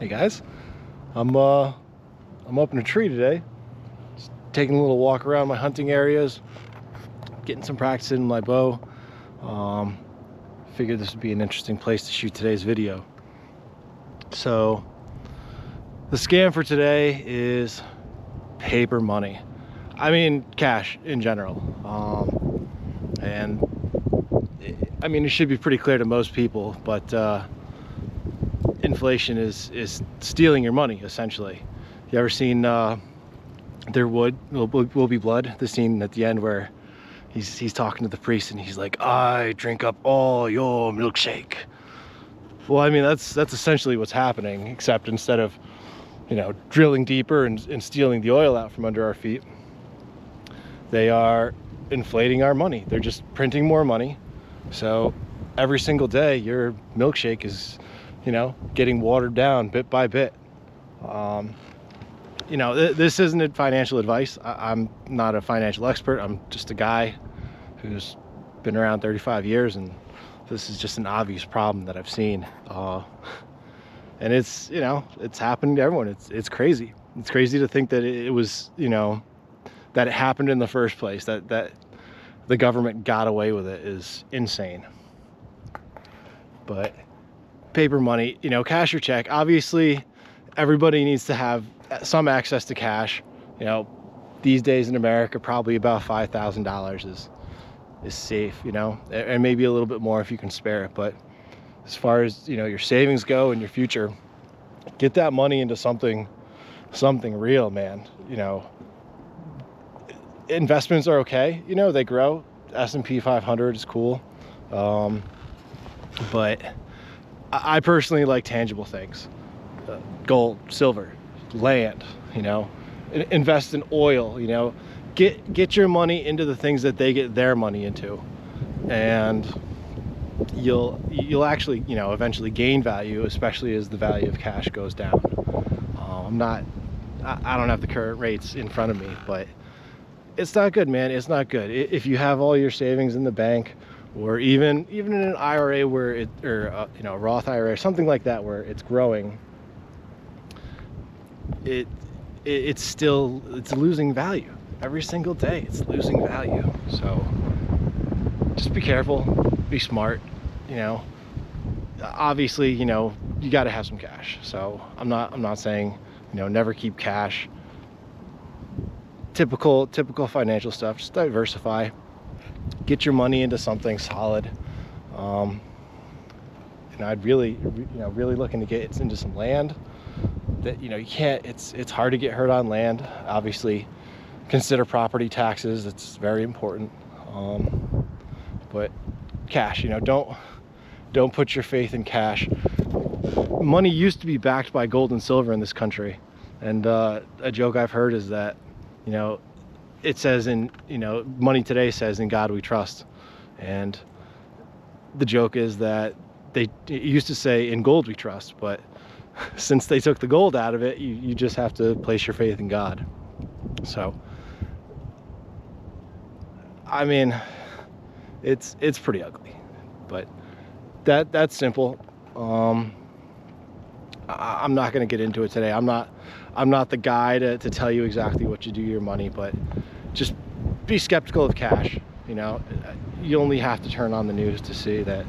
Hey guys, I'm up in a tree today, just taking a little walk around my hunting areas, getting some practice in my bow. Figured this would be an interesting place to shoot today's video. So the scam for today is paper money. I mean cash in general. And I mean, it should be pretty clear to most people, but inflation is stealing your money, essentially. You ever seen There Will Be Blood, the scene at the end where he's talking to the priest and he's like, I drink up all your milkshake. Well, I mean, that's essentially what's happening, except instead of, you know, drilling deeper and stealing the oil out from under our feet, they are inflating our money. They're just printing more money. So every single day your milkshake is, you know, getting watered down bit by bit. You know, this isn't financial advice. I'm not a financial expert. I'm just a guy who's been around 35 years, and this is just an obvious problem that I've seen. And it's, you know, it's happening to everyone. It's crazy. It's crazy to think that it was, you know, that it happened in the first place, that the government got away with it is insane. But paper money, you know, cash or check, obviously everybody needs to have some access to cash. You know, these days in America, probably about $5,000 is safe, you know, and maybe a little bit more if you can spare it. But as far as, you know, your savings go and your future, get that money into something real, man. You know, investments are okay, you know, they grow. S&P 500 is cool, but I personally like tangible things. Gold, silver, land, you know, invest in oil, you know, get your money into the things that they get their money into, and you'll actually, you know, eventually gain value, especially as the value of cash goes down. I don't have the current rates in front of me, but it's not good, man. It's not good. If you have all your savings in the bank, or even in an IRA where you know, a Roth IRA, something like that, where it's growing, it's losing value every single day. It's losing value. So just be careful, be smart. You know, obviously, you know, you got to have some cash. So I'm not saying, you know, never keep cash. Typical financial stuff. Just diversify. Get your money into something solid. And I'd really looking to get into some land. That, you know, you can't. It's hard to get hurt on land. Obviously, consider property taxes. It's very important. But cash. You know, don't put your faith in cash. Money used to be backed by gold and silver in this country, and a joke I've heard is that, you know, it says in, you know, money today says, in God we trust. And the joke is that it used to say, in gold we trust, but since they took the gold out of it, you just have to place your faith in God. So, I mean, it's pretty ugly, but that's simple. I'm not going to get into it today. I'm not the guy to tell you exactly what you do with your money, but just be skeptical of cash. You know, you only have to turn on the news to see that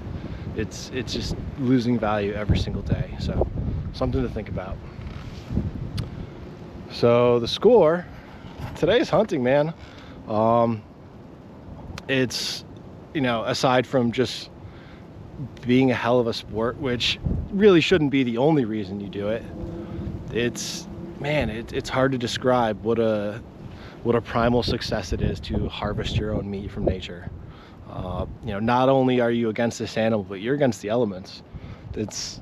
it's just losing value every single day. So something to think about. So the score, today's hunting, man. It's, you know, aside from just being a hell of a sport, which really shouldn't be the only reason you do it, it's hard to describe what a primal success it is to harvest your own meat from nature. You know, not only are you against this animal, but you're against the elements. It's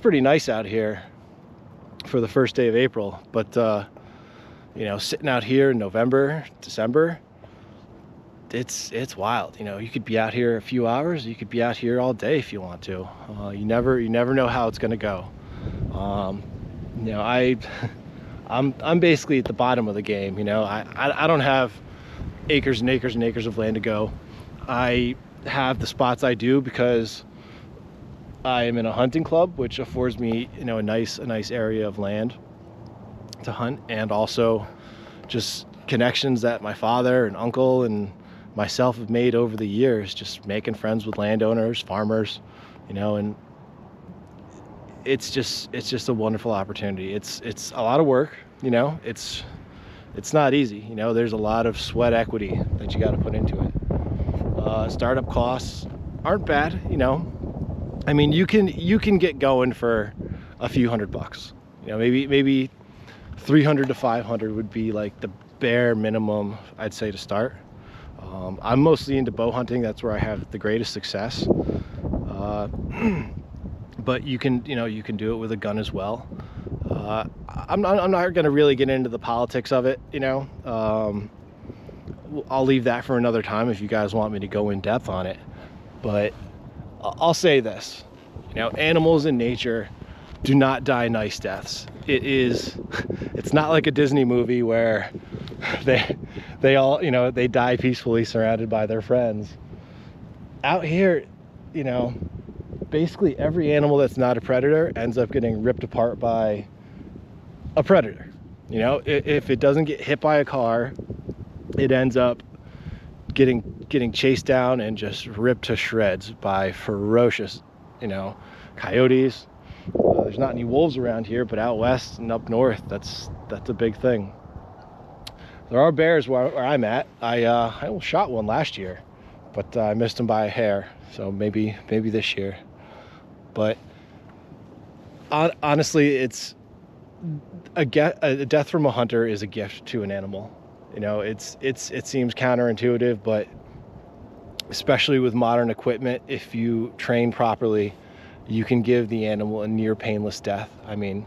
pretty nice out here for the first day of April, but you know, sitting out here in November, December, it's wild. You know, you could be out here a few hours, you could be out here all day if you want to. You never know how it's gonna go. You know, I'm basically at the bottom of the game. You know, I don't have acres and acres and acres of land to go. I have the spots I do because I am in a hunting club, which affords me, you know, a nice area of land to hunt, and also just connections that my father and uncle and myself have made over the years, just making friends with landowners, farmers, you know. And it's just a wonderful opportunity. It's a lot of work, you know. It's not easy, you know. There's a lot of sweat equity that you got to put into it. Startup costs aren't bad, you know. I mean, you can get going for a few $100, you know. Maybe 300 to 500 would be like the bare minimum, I'd say, to start. I'm mostly into bow hunting. That's where I have the greatest success. But you can do it with a gun as well. I'm not going to really get into the politics of it, you know. I'll leave that for another time if you guys want me to go in depth on it. But I'll say this, you know, animals in nature do not die nice deaths. It's not like a Disney movie where they all, you know, they die peacefully surrounded by their friends. Out here, you know, basically every animal that's not a predator ends up getting ripped apart by a predator. You know, if it doesn't get hit by a car, it ends up getting chased down and just ripped to shreds by ferocious, you know, coyotes. There's not any wolves around here, but out west and up north, that's a big thing. There are bears where I'm at. I almost shot one last year, but I missed him by a hair. So maybe this year. But honestly, it's a death from a hunter is a gift to an animal. You know, it seems counterintuitive, but especially with modern equipment, if you train properly, you can give the animal a near painless death. I mean,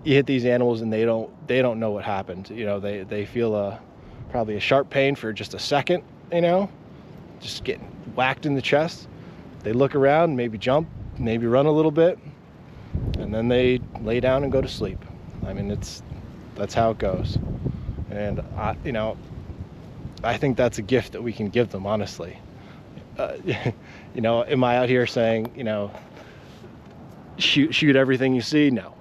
you hit these animals and they don't know what happened. You know, they feel probably a sharp pain for just a second, you know, just getting whacked in the chest. They look around, maybe jump, maybe run a little bit, and then they lay down and go to sleep. I mean, that's how it goes. And you know, I think that's a gift that we can give them, honestly. You know, am I out here saying, you know, shoot everything you see? No.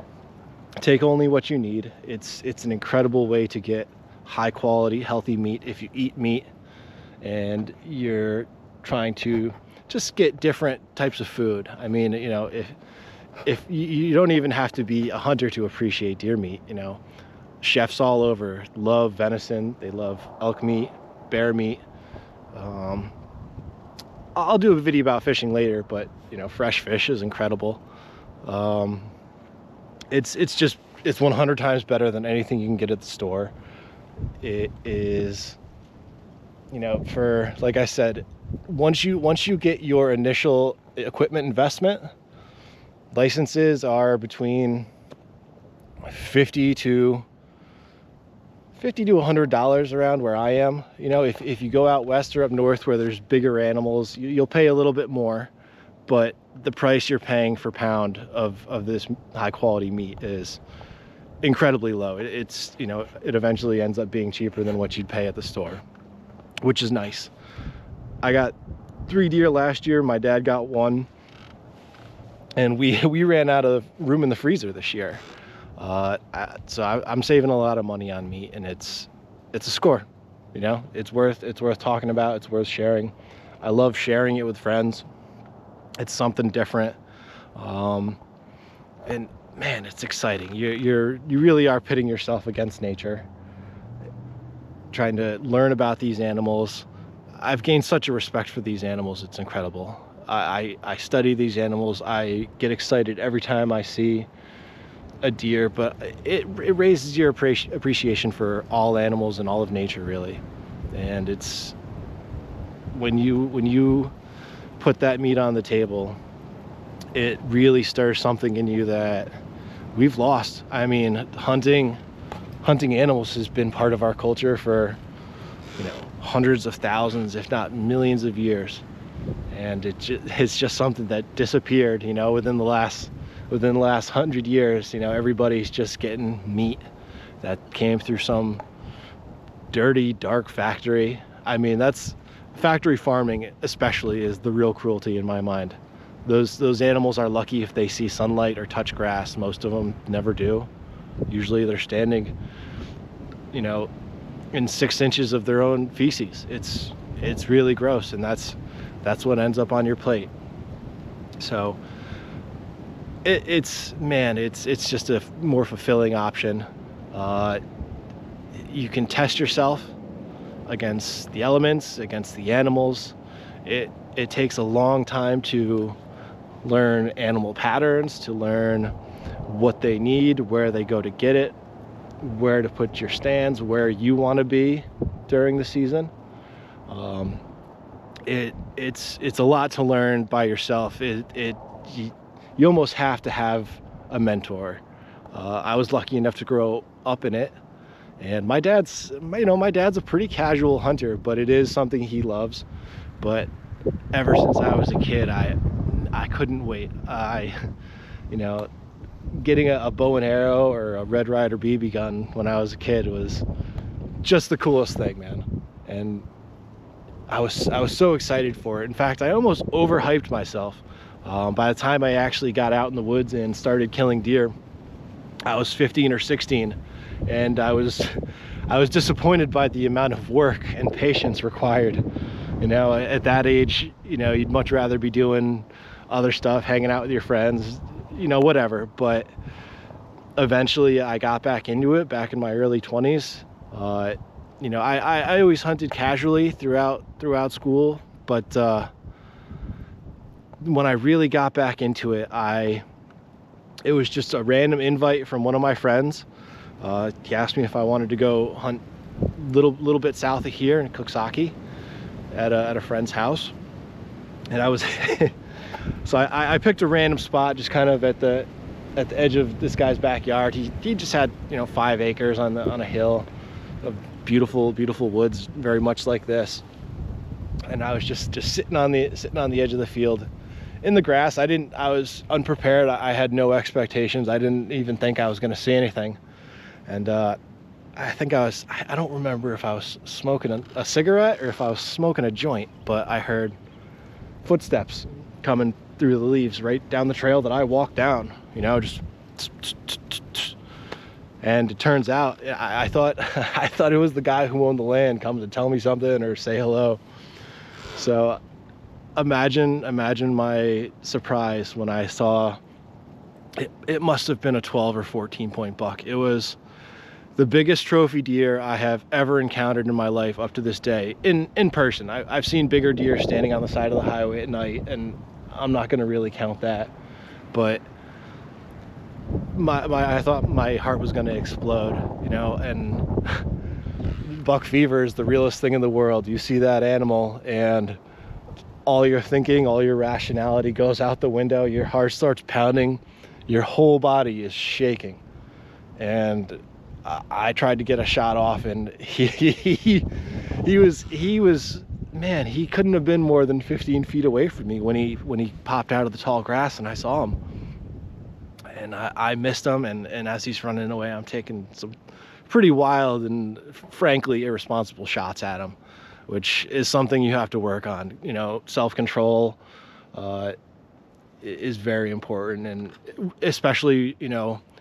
Take only what you need. It's an incredible way to get high quality, healthy meat if you eat meat and you're trying to just get different types of food. I mean, you know, if you don't even have to be a hunter to appreciate deer meat, you know. Chefs all over love venison. They love elk meat, bear meat. I'll do a video about fishing later, but you know, fresh fish is incredible. It's 100 times better than anything you can get at the store. It is, you know, for, like I said, once you get your initial equipment investment, licenses are between $50 to $100 around where I am. You know, if you go out west or up north where there's bigger animals, you'll pay a little bit more, but the price you're paying per pound of this high quality meat is incredibly low. It's, you know, it eventually ends up being cheaper than what you'd pay at the store, which is nice. I got 3 deer last year. My dad got 1, and we ran out of room in the freezer this year. So I'm saving a lot of money on meat, and it's a score. You know, it's worth talking about. It's worth sharing. I love sharing it with friends. It's something different, and man, it's exciting. You really are pitting yourself against nature, trying to learn about these animals. I've gained such a respect for these animals. It's incredible. I study these animals. I get excited every time I see a deer, but it raises your appreciation for all animals and all of nature, really. And it's when you put that meat on the table, it really stirs something in you that we've lost. I mean, hunting animals has been part of our culture for, you know, hundreds of thousands, if not millions of years, and it's just something that disappeared, you know, within the last 100 years. You know, everybody's just getting meat that came through some dirty, dark factory. I mean, that's factory farming especially is the real cruelty in my mind. Those animals are lucky if they see sunlight or touch grass. Most of them never do. Usually they're standing, you know, in 6 inches of their own feces. It's really gross, and that's what ends up on your plate. So it's just a more fulfilling option. You can test yourself against the elements, against the animals. It takes a long time to learn animal patterns, to learn what they need, where they go to get it, where to put your stands, where you want to be during the season. It's a lot to learn by yourself. You almost have to have a mentor. I was lucky enough to grow up in it, and my dad's a pretty casual hunter, but it is something he loves. But ever since I was a kid, I couldn't wait. Getting a bow and arrow or a Red Ryder BB gun when I was a kid was just the coolest thing, man. And I was so excited for it. In fact, I almost overhyped myself. By the time I actually got out in the woods and started killing deer, I was 15 or 16, and I was disappointed by the amount of work and patience required. At that age, you'd much rather be doing other stuff, hanging out with your friends, whatever. But eventually I got back into it back in my early 20s. I always hunted casually throughout school, but when I really got back into it, it was just a random invite from one of my friends. He asked me if I wanted to go hunt little bit south of here in Coxsackie at a friend's house, and I was so I picked a random spot just kind of at the edge of this guy's backyard. He just had 5 acres on a hill of beautiful woods, very much like this. And I was just sitting on the edge of the field in the grass. I was unprepared. I had no expectations. I didn't even think I was going to see anything. And I think I don't remember if I was smoking a cigarette or if I was smoking a joint, but I heard footsteps coming through the leaves right down the trail that I walked down, just and it turns out I thought it was the guy who owned the land coming to tell me something or say hello. So imagine my surprise when I saw it must have been a 12 or 14 point buck. It was the biggest trophy deer I have ever encountered in my life up to this day in person. I've seen bigger deer standing on the side of the highway at night, and I'm not going to really count that, but I thought my heart was going to explode, and buck fever is the realest thing in the world. You see that animal and all your thinking, all your rationality goes out the window. Your heart starts pounding, your whole body is shaking. And I tried to get a shot off, and he was man, he couldn't have been more than 15 feet away from me when he popped out of the tall grass and I saw him. And I missed him, and as he's running away, I'm taking some pretty wild and frankly irresponsible shots at him, which is something you have to work on. Self-control is very important, and especially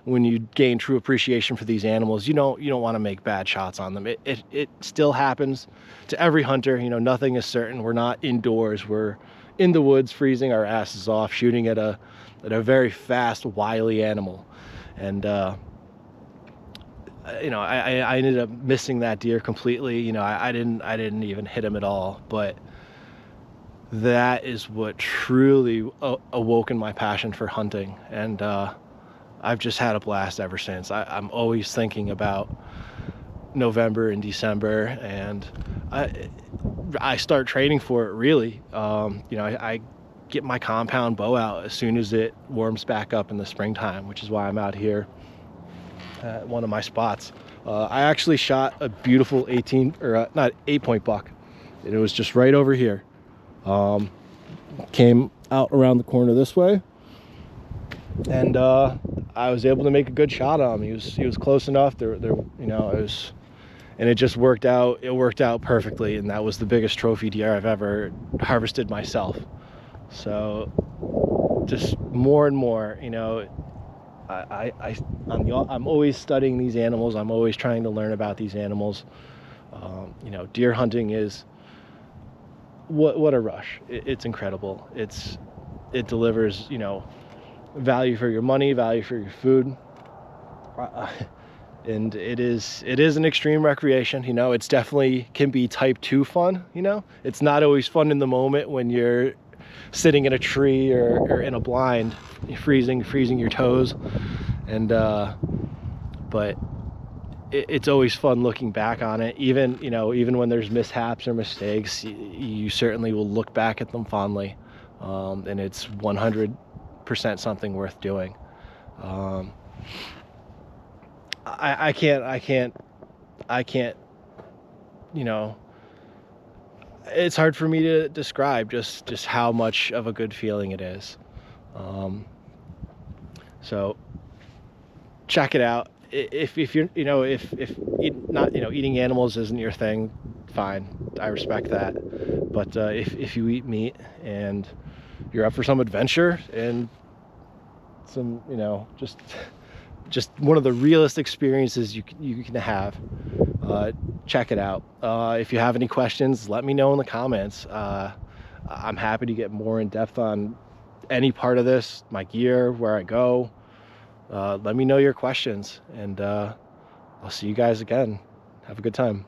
when you gain true appreciation for these animals, you don't want to make bad shots on them. It still happens to every hunter. Nothing is certain. We're not indoors. We're in the woods, freezing our asses off, shooting at a very fast, wily animal. And I ended up missing that deer completely. I didn't even hit him at all. But that is what truly awoken my passion for hunting, and I've just had a blast ever since. I'm always thinking about November and December, and I start training for it really. I get my compound bow out as soon as it warms back up in the springtime, which is why I'm out here at one of my spots. I actually shot a beautiful 8-point buck, and it was just right over here. Came out around the corner this way, and I was able to make a good shot on him. He was close enough. And it just worked out. It worked out perfectly, and that was the biggest trophy deer I've ever harvested myself. So just more and more, you know, I'm always studying these animals. I'm always trying to learn about these animals. You know, deer hunting is what a rush. It's incredible. It delivers, you know, value for your money, value for your food, and it is an extreme recreation. You know, it's definitely can be type 2 fun. You know, it's not always fun in the moment when you're sitting in a tree or in a blind, freezing your toes, and but it's always fun looking back on it. Even, you know, even when there's mishaps or mistakes, you certainly will look back at them fondly, and it's 100% something worth doing. I can't, you know, it's hard for me to describe just how much of a good feeling it is. So check it out. If you're, you know, if not, you know, eating animals isn't your thing, fine, I respect that. But if you eat meat and you're up for some adventure and some, you know, just one of the realest experiences you can have, check it out. If you have any questions, let me know in the comments. I'm happy to get more in depth on any part of this, my gear, where I go. Let me know your questions, and I'll see you guys again. Have a good time.